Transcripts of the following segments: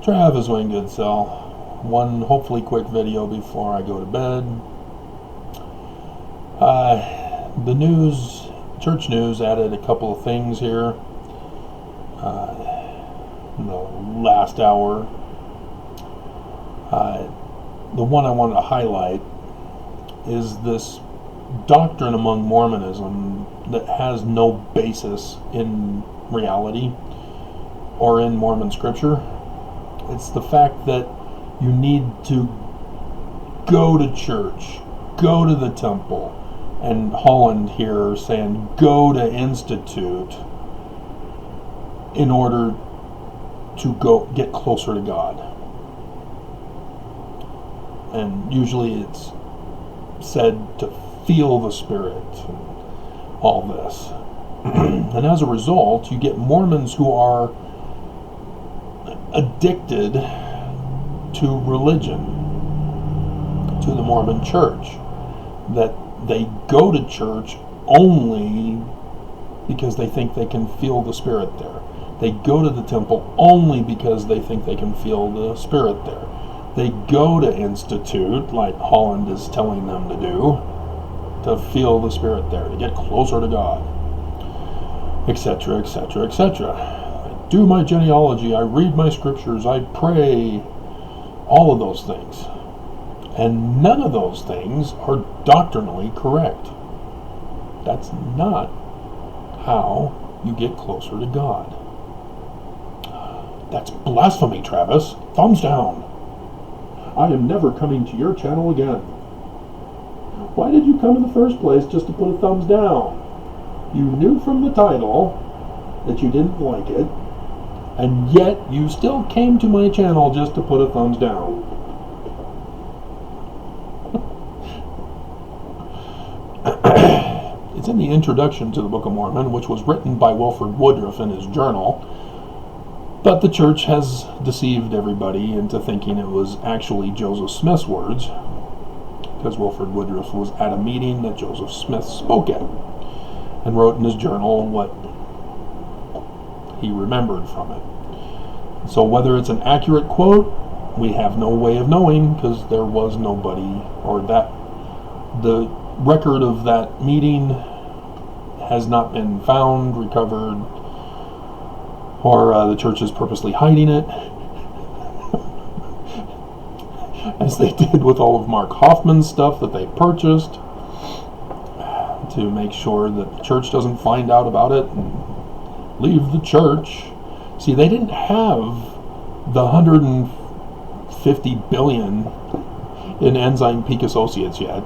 Travis Wayne Goodsell. One hopefully quick video before I go to bed. The news, church news, added a couple of things here in the last hour. The one I wanted to highlight is this doctrine among Mormonism that has no basis in reality or in Mormon scripture. It's the fact that you need to go to church, go to the temple, and Holland here saying go to institute in order to go get closer to God. And usually it's said to feel the Spirit and all this. And as a result, you get Mormons who are addicted to religion, to the Mormon church, that they go to church only because they think they can feel the Spirit there. They go to the temple only because they think they can feel the Spirit there. They go to institute, like Holland is telling them to do, to feel the Spirit there, to get closer to God, etc., etc., etc. I do my genealogy, I read my scriptures, I pray, all of those things. And none of those things are doctrinally correct. That's not how you get closer to God. That's blasphemy, Travis. Thumbs down. I am never coming to your channel again. Why did you come in the first place just to put a thumbs down? You knew from the title that you didn't like it, and yet you still came to my channel just to put a thumbs down. It's in the introduction to the Book of Mormon, which was written by Wilford Woodruff in his journal, but the church has deceived everybody into thinking it was actually Joseph Smith's words, because Wilford Woodruff was at a meeting that Joseph Smith spoke at and wrote in his journal what he remembered from it. So whether it's an accurate quote, we have no way of knowing, because there was nobody, or that the record of that meeting has not been found, recovered, or the church is purposely hiding it, as they did with all of Mark Hoffman's stuff that they purchased, to make sure that the church doesn't find out about it and leave the church. See, they didn't have the 150 billion in Enzyme Peak Associates yet.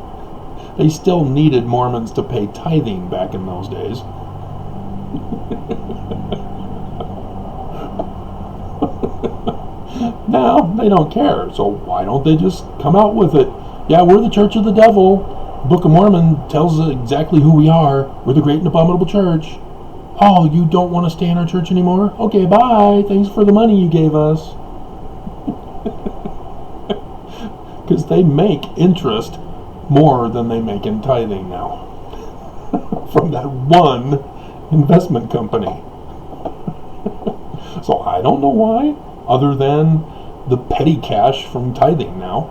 They still needed Mormons to pay tithing back in those days. Now, they don't care, so why don't they just come out with it? Yeah, we're the Church of the Devil. Book of Mormon tells us exactly who we are. We're the great and abominable church. Oh, you don't want to stay in our church anymore? Okay, bye. Thanks for the money you gave us. Because they make interest more than they make in tithing now. From that one investment company. So I don't know why, other than the petty cash from tithing now.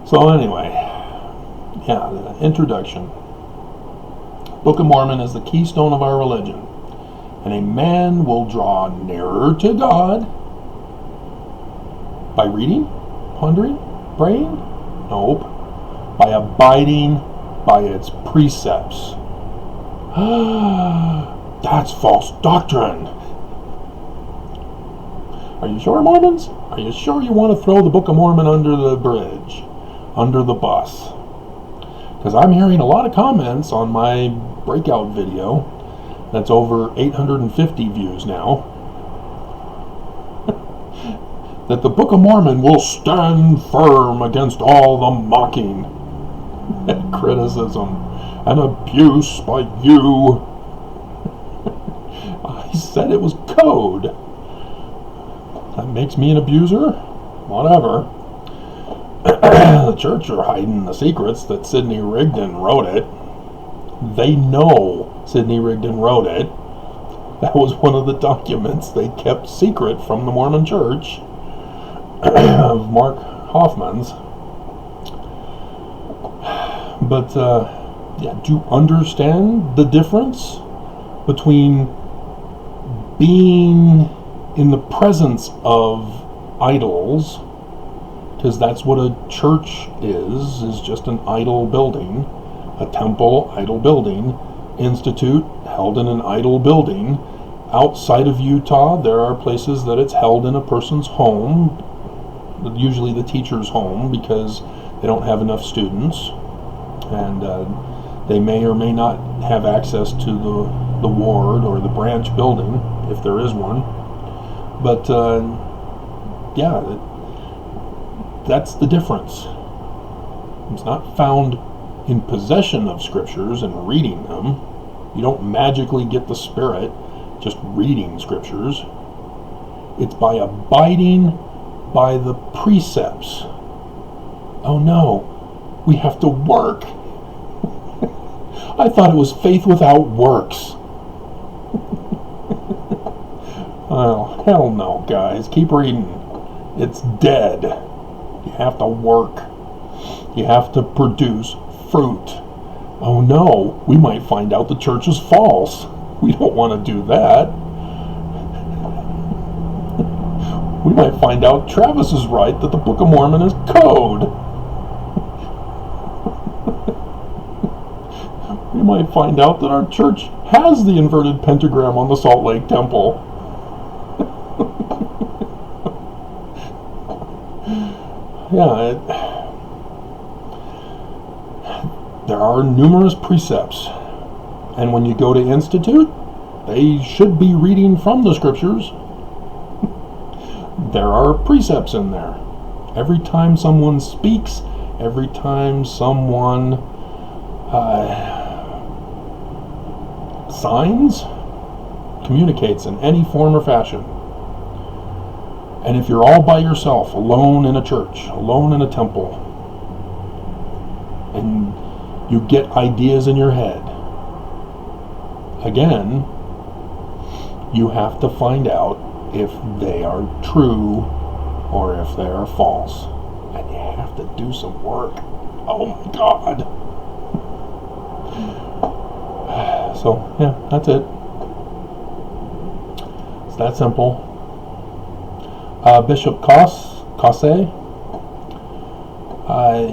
So anyway, yeah, the introduction. Book of Mormon is the keystone of our religion, and a man will draw nearer to God by reading, pondering, praying? Nope. By abiding by its precepts. That's false doctrine. Are you sure, Mormons? Are you sure you want to throw the Book of Mormon under the bridge, under the bus? Because I'm hearing a lot of comments on my breakout video that's over 850 views now, that the Book of Mormon will stand firm against all the mocking and criticism and abuse by you. I said it was code. That makes me an abuser? Whatever. The church are hiding the secrets that Sidney Rigdon wrote it. They know Sidney Rigdon wrote it. That was one of the documents they kept secret from the Mormon Church of Mark Hoffman's. But do you understand the difference between being in the presence of idols, because that's what a church is just an idol building, a temple idol building, institute held in an idol building. Outside of Utah, there are places that it's held in a person's home, usually the teacher's home, because they don't have enough students, and they may or may not have access to the ward or the branch building, if there is one. But that's the difference. It's not found in possession of scriptures and reading them. You don't magically get the Spirit just reading scriptures. It's by abiding by the precepts. Oh no, we have to work. I thought it was faith without works. Oh, hell no, guys. Keep reading. It's dead. You have to work. You have to produce fruit. Oh no, we might find out the church is false. We don't want to do that. We might find out Travis is right, that the Book of Mormon is code. We might find out that our church has the inverted pentagram on the Salt Lake Temple. There are numerous precepts, and when you go to Institute, they should be reading from the scriptures. There are precepts in there. Every time someone speaks, every time someone signs, communicates in any form or fashion. And if you're all by yourself, alone in a church, alone in a temple, and you get ideas in your head, again, you have to find out if they are true or if they are false. And you have to do some work. Oh my God. So, that's it. It's that simple. Bishop Cosse,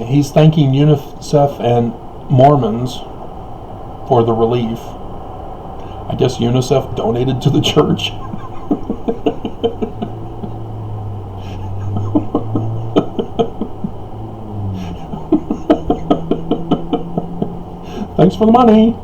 he's thanking UNICEF and Mormons for the relief. I guess UNICEF donated to the church. Thanks for the money.